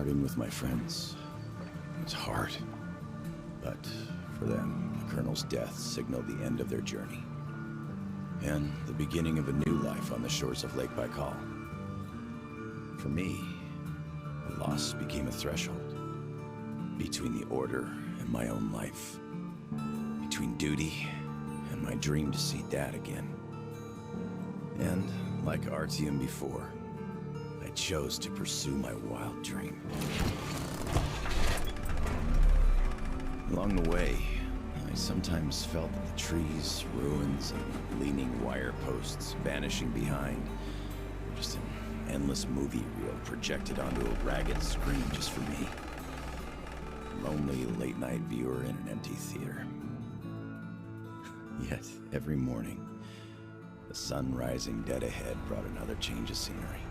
Parting with my friends was hard, but for them, the Colonel's death signaled the end of their journey and the beginning of a new life on the shores of Lake Baikal. For me, the loss became a threshold between the Order and my own life, between duty and my dream to see Dad again. And like Artyom before, I chose to pursue my wild dream. Along the way, I sometimes felt that the trees, ruins, and leaning wire posts vanishing behind were just an endless movie reel projected onto a ragged screen just for me. Lonely late-night viewer in an empty theater. Yet, every morning, the sun rising dead ahead brought another change of scenery,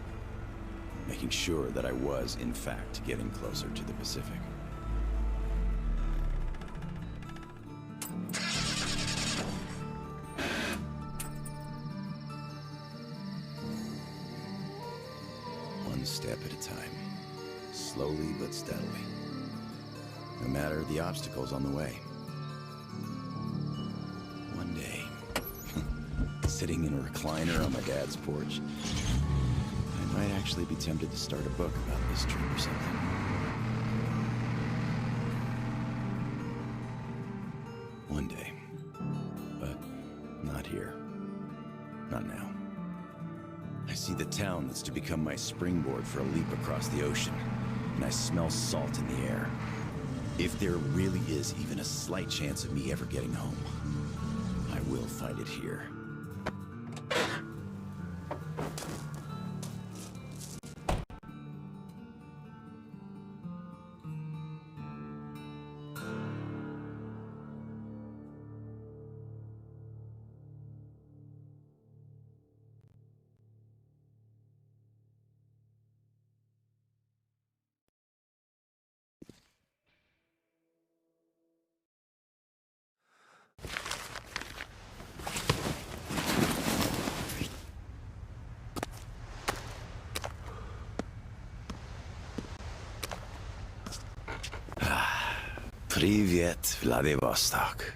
making sure that I was, in fact, getting closer to the Pacific. One step at a time, slowly but steadily, no matter the obstacles on the way. One day, sitting in a recliner on my dad's porch, I might actually be tempted to start a book about this trip or something. One day. But not here. Not now. I see the town that's to become my springboard for a leap across the ocean, and I smell salt in the air. If there really is even a slight chance of me ever getting home, I will find it here. Привет, Vladivostok.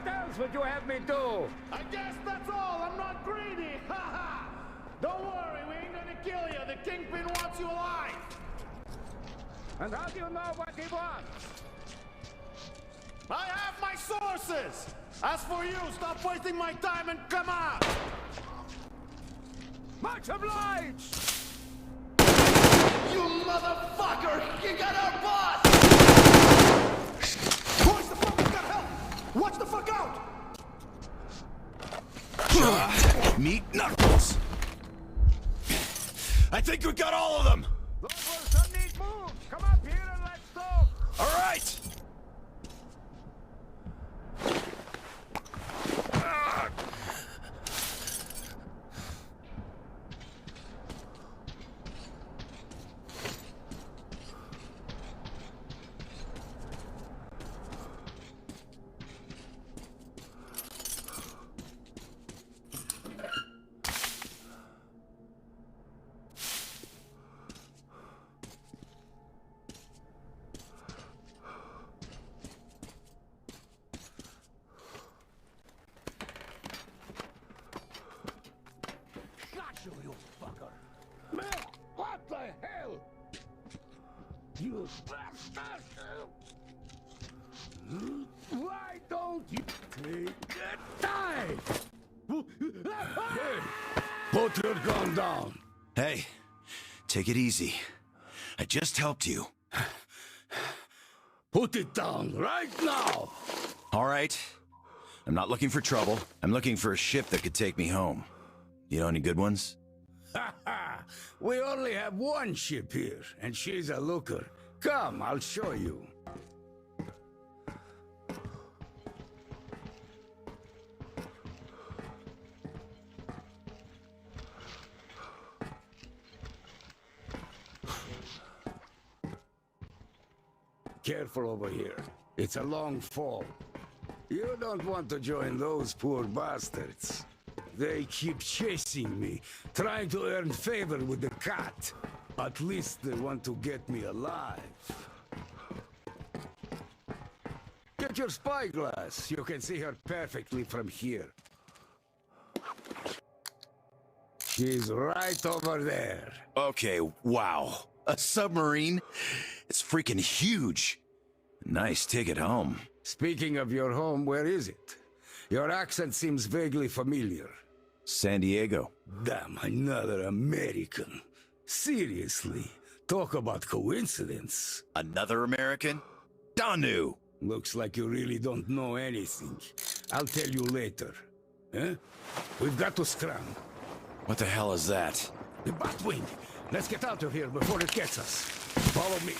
What else would you have me do? I guess that's all. I'm not greedy. Ha ha! Don't worry, we ain't gonna kill you. The Kingpin wants you alive. And how do you know what he wants? I have my sources. As for you, stop wasting my time and come out. Much obliged! You motherfucker! You got our boss! Boys, the fuck, we got help! Watch the fuck out! Meat knuckles! I think we got all of them! Those were some neat moves! Come up here and let's talk! All right! You fucker! Man, what the hell? You bastard! Why don't you take the time? Put your gun down. Hey, take it easy. I just helped you. Put it down right now. All right. I'm not looking for trouble. I'm looking for a ship that could take me home. You know any good ones? We only have one ship here, and she's a looker. Come, I'll show you. Careful over here. It's a long fall. You don't want to join those poor bastards. They keep chasing me, trying to earn favor with the cat. At least they want to get me alive. Get your spyglass. You can see her perfectly from here. She's right over there. Okay, wow. A submarine? It's freaking huge. Nice ticket home. Speaking of your home, where is it? Your accent seems vaguely familiar. San Diego. Damn, another American. Seriously, talk about coincidence. Another American? Danu! Looks like you really don't know anything. I'll tell you later. Huh? We've got to scram. What the hell is that? The Batwing. Let's get out of here before it gets us. Follow me.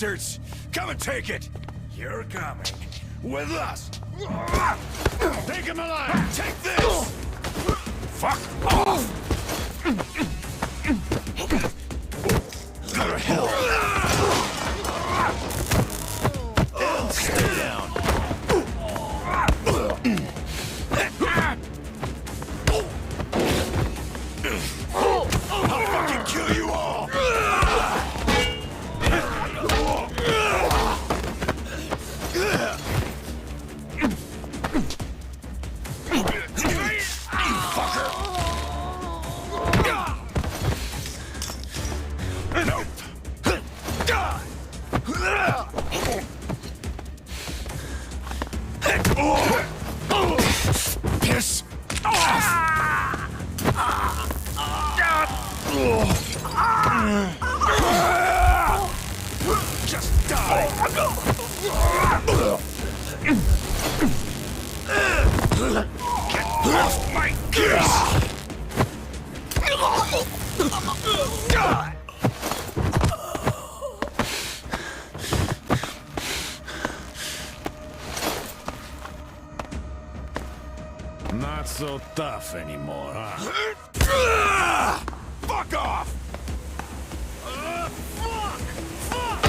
bastards! Come and take it! You're coming. With us! Take him alive! Take this! Fuck off! Go to hell! Stay down. I'll fucking kill you all! Piss off! Just die! Get off my case! Not so tough anymore, huh? Fuck off! Fuck!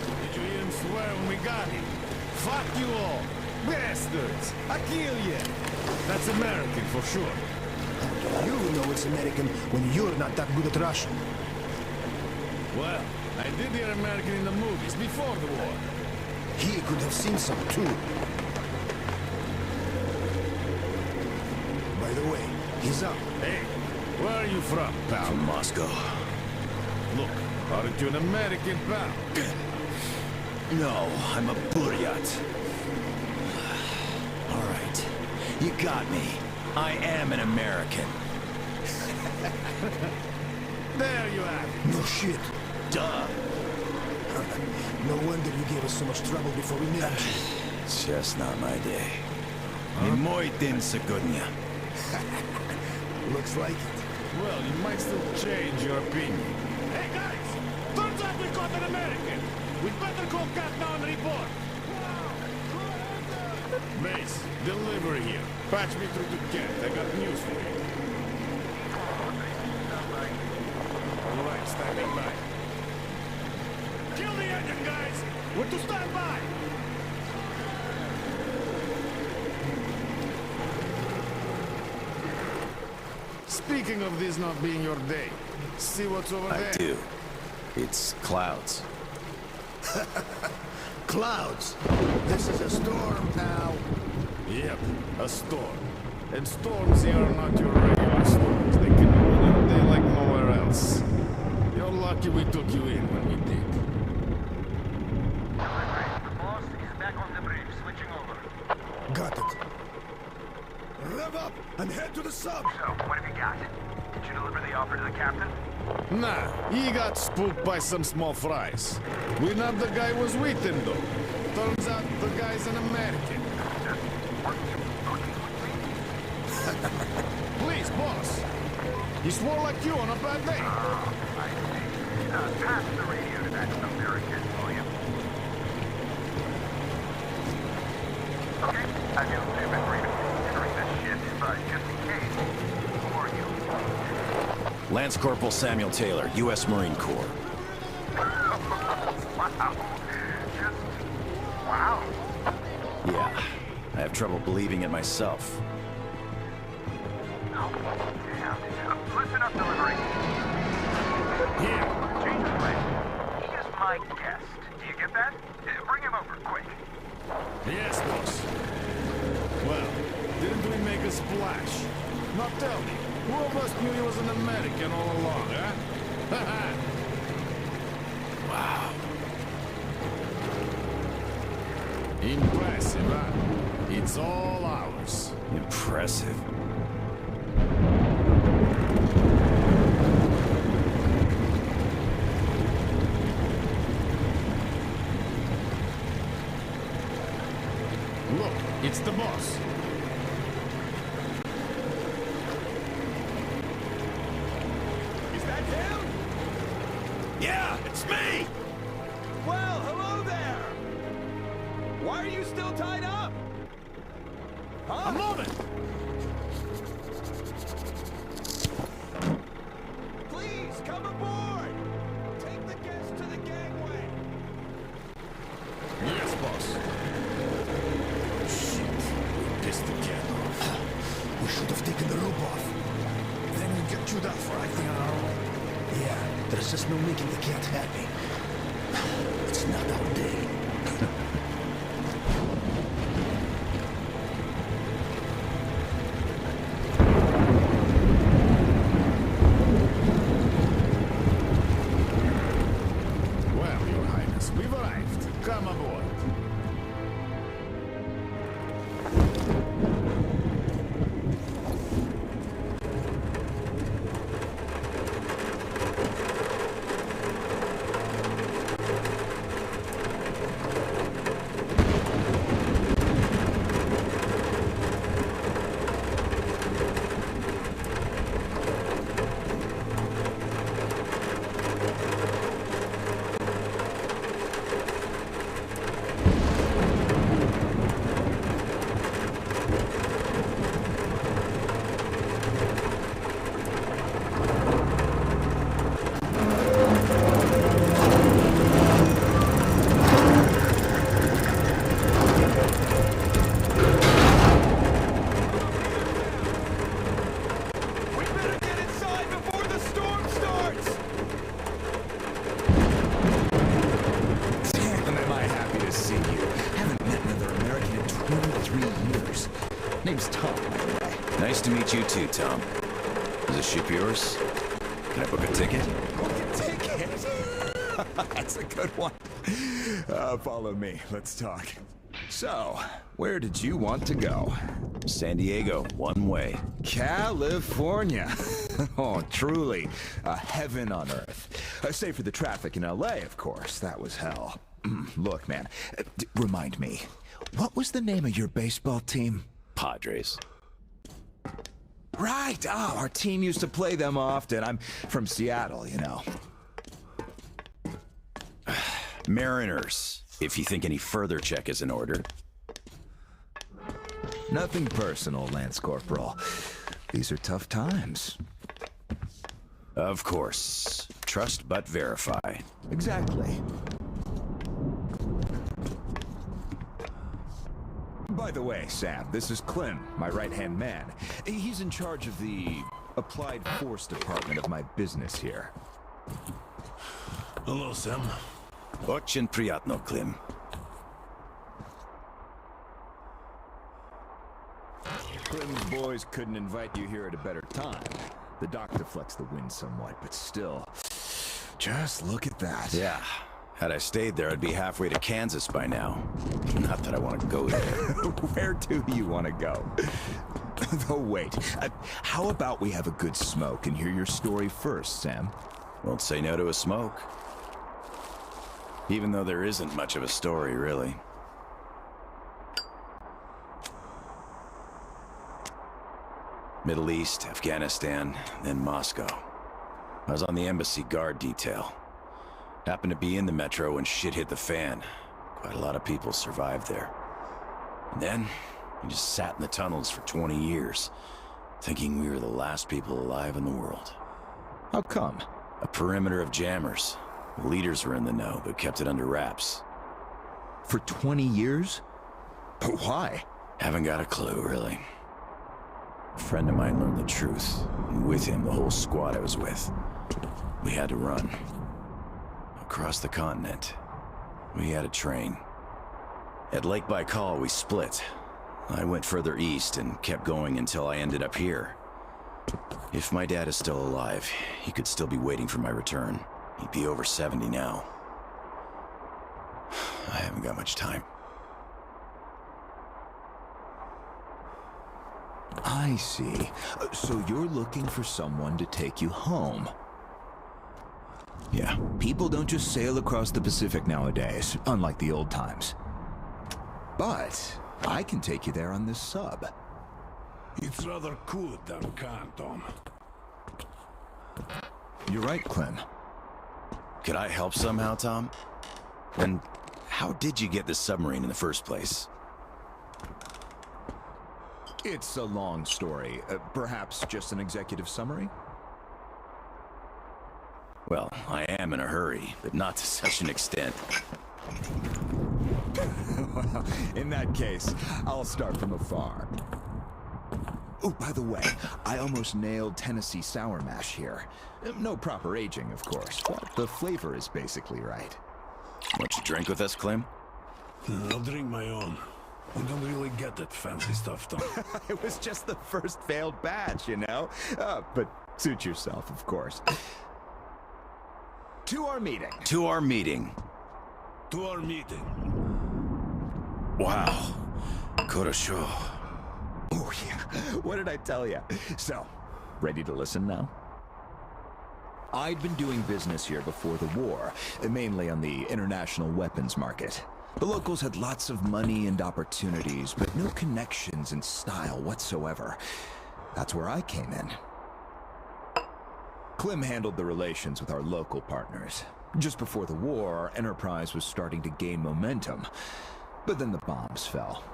Did you hear him swear when we got him? Fuck you all! Bastards! I kill you! That's American for sure. You know it's American when you're not that good at Russian. Well, I did hear American in the movies before the war. He could have seen some too. By the way, he's up. Hey, where are you from, pal? From Moscow. Look, aren't you an American, pal? No, I'm a Buryat. All right, you got me. I am an American. There you have it. No shit. Duh. No wonder you gave us so much trouble before we met you. It's just not my day. Не мой день сегодня. Looks like it. Well, you might still change your opinion. Hey, guys! Turns out we caught an American! We'd better call Cat now and report. Mace, delivery here. Patch me through to Cat. I got news for you. All right, standing by. Kill the engine, guys! We're to stand by! Speaking of this not being your day, see what's over there? I do. It's clouds. Clouds. This is a storm, pal. Yep, a storm. And storms here are not your regular storms. They can ruin your day like nowhere else. You're lucky we took you in when we did. The boss is back on the bridge, switching over. Got it. Rev up and head to the sub. So, what have you got? Did you deliver the offer to the captain? Nah, he got spooked by some small fries. We nabbed the guy was with him, though. Turns out the guy's an American. Please, boss. He swore like you on a bad day. I see. Pass the radio to that American, will you? Okay, I feel safe agreement. Entering this ship, but just in case, who are you? Lance Corporal Samuel Taylor, U.S. Marine Corps. Wow. Just... wow. Yeah, I have trouble believing it myself. Oh, damn. Listen up, delivery. Here. Change the way. He is my guest. Do you get that? Bring him over, quick. Yes, boss. Well, didn't we make a splash? Now tell me, who of us knew he was an American all along, huh? Wow. Impressive, huh? It's all ours. Impressive. Look, it's the boss. Is that him? Yeah, it's me! Well, hello there! Why are you still tied up? Huh? A moment! Please, come aboard! Take the guests to the gangway! Yes, boss. Shit. We pissed the cat off. We should have taken the rope off. Then we get chewed out for acting on our own. Yeah, there's just no making the cat happy. It's not our day. Well, Your Highness, we've arrived. Come aboard. We better get inside before the storm starts! Damn, am I happy to see you. Haven't met another American in 23 years. Name's Tom, by the way. Nice to meet you too, Tom. Is this ship yours? Can I book a ticket? Ticket? That's a good one. Follow me. Let's talk. So, where did you want to go? San Diego, one way. California. Oh, truly. A heaven on earth. Save for the traffic in LA, of course. That was hell. Look, man. Remind me. What was the name of your baseball team? Padres. Right. Oh, our team used to play them often. I'm from Seattle, you know. Mariners, if you think any further check is in order. Nothing personal, Lance Corporal. These are tough times. Of course. Trust but verify. Exactly. By the way, Sam, this is Clem, my right-hand man. He's in charge of the Applied Force department of my business here. Hello, Sam. Очень приятно, Klim. Clem's boys couldn't invite you here at a better time. The doctor flexed the wind somewhat, but still. Just look at that. Yeah. Had I stayed there, I'd be halfway to Kansas by now. Not that I want to go there. Where do you want to go? Oh, wait. How about we have a good smoke and hear your story first, Sam? Won't say no to a smoke. Even though there isn't much of a story, really. Middle East, Afghanistan, then Moscow. I was on the embassy guard detail. Happened to be in the metro when shit hit the fan. Quite a lot of people survived there. And then, we just sat in the tunnels for 20 years, thinking we were the last people alive in the world. How come? A perimeter of jammers. The leaders were in the know, but kept it under wraps. For 20 years? But why? Haven't got a clue, really. A friend of mine learned the truth, and with him, the whole squad I was with. We had to run. Across the continent. We had a train. At Lake Baikal, we split. I went further east and kept going until I ended up here. If my dad is still alive, he could still be waiting for my return. He'd be over 70 now. I haven't got much time. I see. So you're looking for someone to take you home. Yeah. People don't just sail across the Pacific nowadays, unlike the old times. But I can take you there on this sub. It's rather cool than can, Tom. You're right, Clem. Could I help somehow, Tom? And how did you get this submarine in the first place? It's a long story. Perhaps just an executive summary? Well, I am in a hurry, but not to such an extent. Well, in that case, I'll start from afar. Oh, by the way, I almost nailed Tennessee Sour Mash here. No proper aging, of course, but the flavor is basically right. Want to drink with us, Clem? I'll drink my own. You don't really get that fancy stuff, Tom. It was just the first failed batch, you know? But suit yourself, of course. To our meeting. To our meeting. To our meeting. Wow. Korosho. Oh, yeah. What did I tell you? So, ready to listen now? I'd been doing business here before the war, mainly on the international weapons market. The locals had lots of money and opportunities, but no connections and style whatsoever. That's where I came in. Clem handled the relations with our local partners. Just before the war, our enterprise was starting to gain momentum. But then the bombs fell.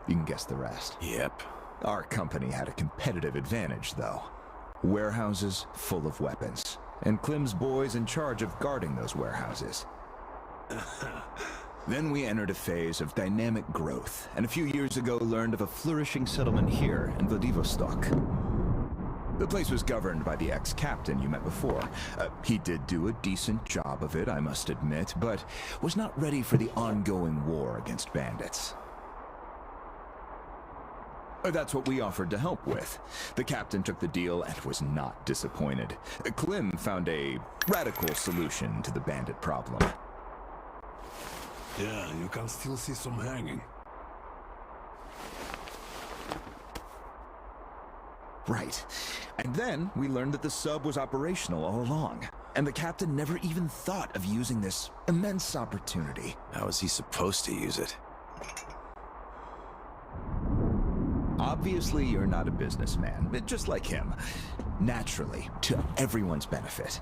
You can guess the rest. Yep. Our company had a competitive advantage, though. Warehouses full of weapons, and Clem's boys in charge of guarding those warehouses. Then we entered a phase of dynamic growth, and a few years ago learned of a flourishing settlement here in Vladivostok. The place was governed by the ex-captain you met before. He did do a decent job of it, I must admit, but was not ready for the ongoing war against bandits. That's what we offered to help with. The captain took the deal and was not disappointed. Clem found a radical solution to the bandit problem. Yeah, you can still see some hanging. Right. And then we learned that the sub was operational all along, and the captain never even thought of using this immense opportunity. How is he supposed to use it? Obviously, you're not a businessman, but just like him. Naturally, to everyone's benefit.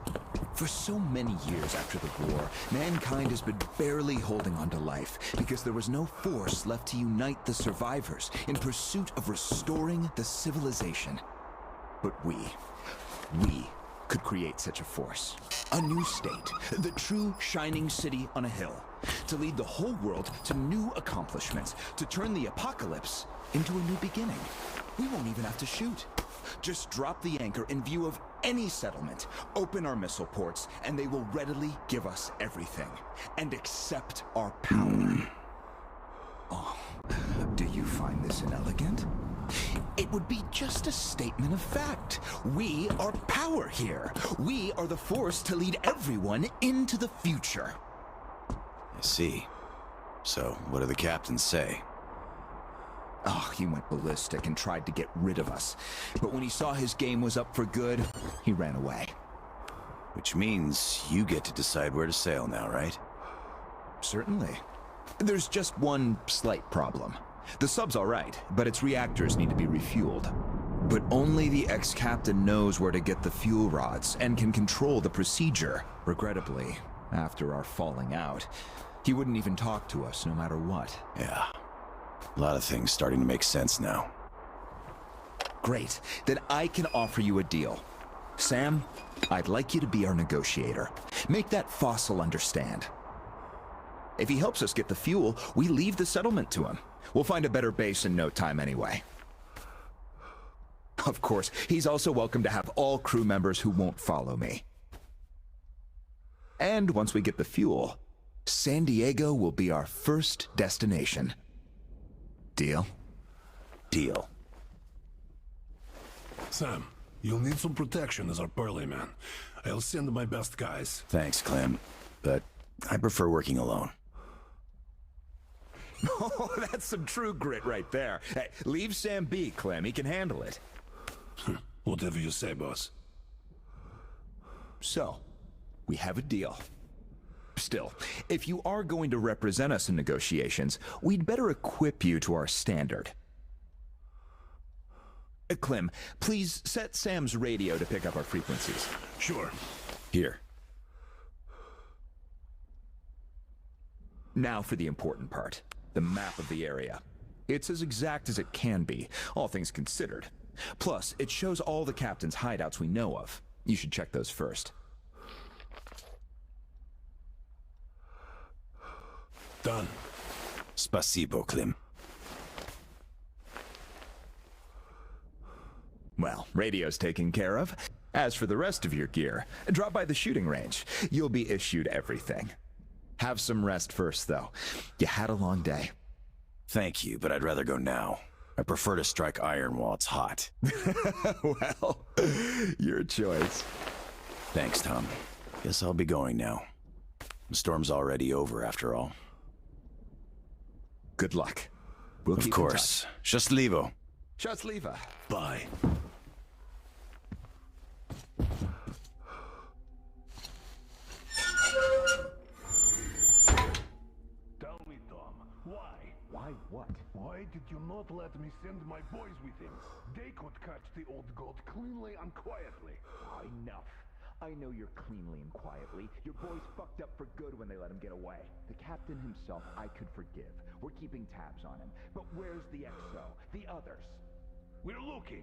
For so many years after the war, mankind has been barely holding on to life because there was no force left to unite the survivors in pursuit of restoring the civilization. But we could create such a force. A new state, the true shining city on a hill, to lead the whole world to new accomplishments, to turn the apocalypse into a new beginning. We won't even have to shoot. Just drop the anchor in view of any settlement, open our missile ports, and they will readily give us everything, and accept our power. Oh, do you find this inelegant? It would be just a statement of fact. We are power here. We are the force to lead everyone into the future. I see. So, what do the captains say? Oh, he went ballistic and tried to get rid of us. But when he saw his game was up for good, he ran away. Which means you get to decide where to sail now, right? Certainly. There's just one slight problem. The sub's all right, but its reactors need to be refueled. But only the ex-captain knows where to get the fuel rods and can control the procedure. Regrettably, after our falling out, he wouldn't even talk to us no matter what. Yeah. A lot of things starting to make sense now. Great. Then I can offer you a deal. Sam, I'd like you to be our negotiator. Make that fossil understand. If he helps us get the fuel, we leave the settlement to him. We'll find a better base in no time anyway. Of course, he's also welcome to have all crew members who won't follow me. And once we get the fuel, San Diego will be our first destination. Deal? Deal. Sam, you'll need some protection as our burly man. I'll send my best guys. Thanks, Clem. But I prefer working alone. Oh, that's some true grit right there. Hey, leave Sam be, Clem. He can handle it. Whatever you say, boss. So, we have a deal. Still, if you are going to represent us in negotiations, we'd better equip you to our standard. Clem, please set Sam's radio to pick up our frequencies. Sure. Here. Now for the important part, the map of the area. It's as exact as it can be, all things considered. Plus, it shows all the captain's hideouts we know of. You should check those first. Done. Spasibo, Klim. Well, radio's taken care of. As for the rest of your gear, drop by the shooting range. You'll be issued everything. Have some rest first, though. You had a long day. Thank you, but I'd rather go now. I prefer to strike iron while it's hot. Well, your choice. Thanks, Tom. Guess I'll be going now. The storm's already over, after all. Good luck. We'll Of keep course. Счастливо. Счастливо. Bye. Tell me, Tom, why? Why what? Why did you not let me send my boys with him? They could catch the old goat cleanly and quietly. Enough. I know you're cleanly and quietly. Your boys fucked up for good when they let him get away. The captain himself I could forgive. We're keeping tabs on him. But where's the XO? The others? We're looking.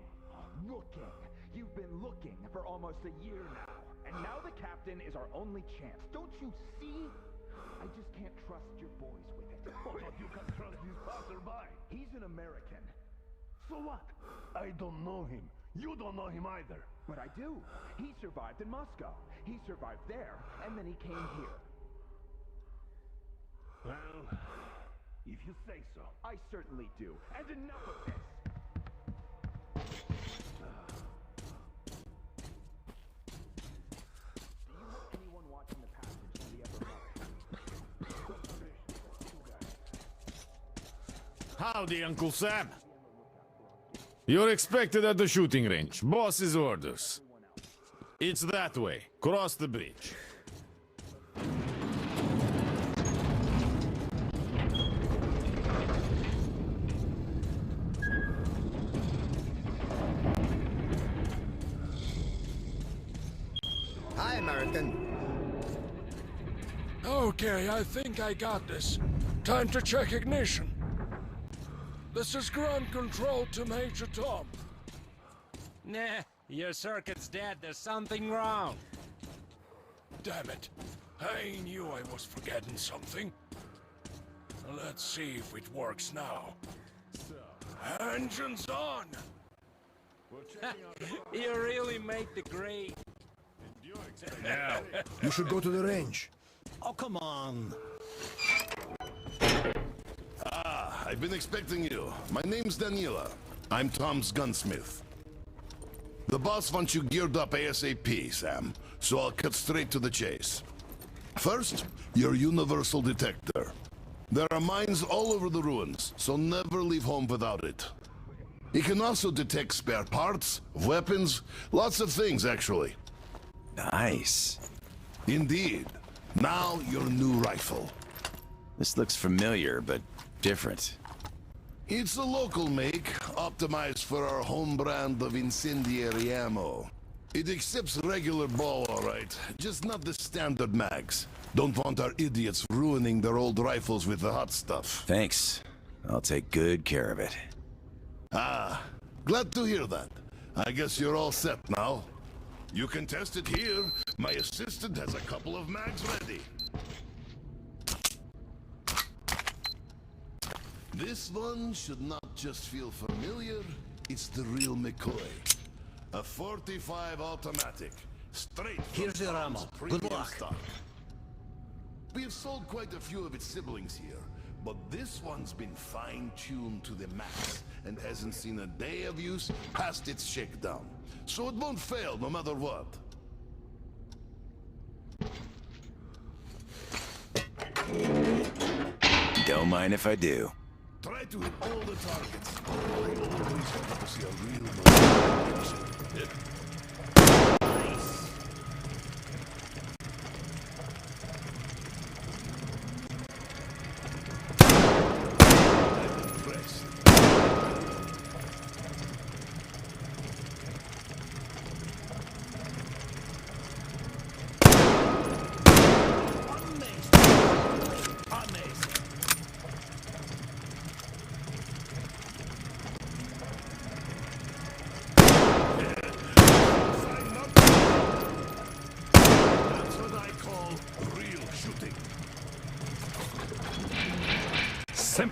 Looking. You've been looking for almost a year now. And now the captain is our only chance. Don't you see? I just can't trust your boys with it. Oh, but you can trust this passerby. He's an American. So what? I don't know him. You don't know him either. But I do. He survived in Moscow. He survived there, and then he came here. Well, if you say so. I certainly do. And enough of this! Do you have anyone watching the passage to the upper level? Howdy, Uncle Sam. You're expected at the shooting range. Boss's orders. It's that way. Cross the bridge. Hi, American. Okay, I think I got this. Time to check ignition. This is ground control to Major Tom. Nah, your circuit's dead. There's something wrong. Damn it. I knew I was forgetting something. Let's see if it works now. Engines on! You really make the grade. Yeah. You should go to the range. Oh, come on. I've been expecting you. My name's Danila. I'm Tom's gunsmith. The boss wants you geared up ASAP, Sam, so I'll cut straight to the chase. First, your universal detector. There are mines all over the ruins, so never leave home without it. It can also detect spare parts, weapons, lots of things, actually. Nice. Indeed. Now, your new rifle. This looks familiar, but different. It's a local make, optimized for our home brand of incendiary ammo. It accepts regular ball, all right, just not the standard mags. Don't want our idiots ruining their old rifles with the hot stuff. Thanks. I'll take good care of it. Ah, glad to hear that. I guess you're all set now. You can test it here. My assistant has a couple of mags ready. This one should not just feel familiar, it's the real McCoy. A 45 automatic, straight from Here's your Tom's ammo. premium Good luck. stock. We have sold quite a few of its siblings here, but this one's been fine-tuned to the max and hasn't seen a day of use past its shakedown. So it won't fail no matter what. Don't mind if I do. Try to hit all the targets. I always wanted to see a real movie. Nice.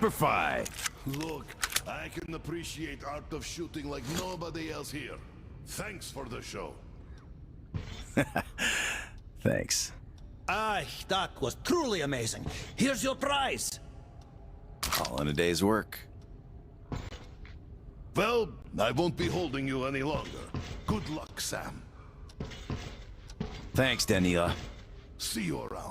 Semper Fi. Look, I can appreciate art of shooting like nobody else here. Thanks for the show. Thanks. That was truly amazing. Here's your prize. All in a day's work. Well, I won't be holding you any longer. Good luck, Sam. Thanks, Danila. See you around.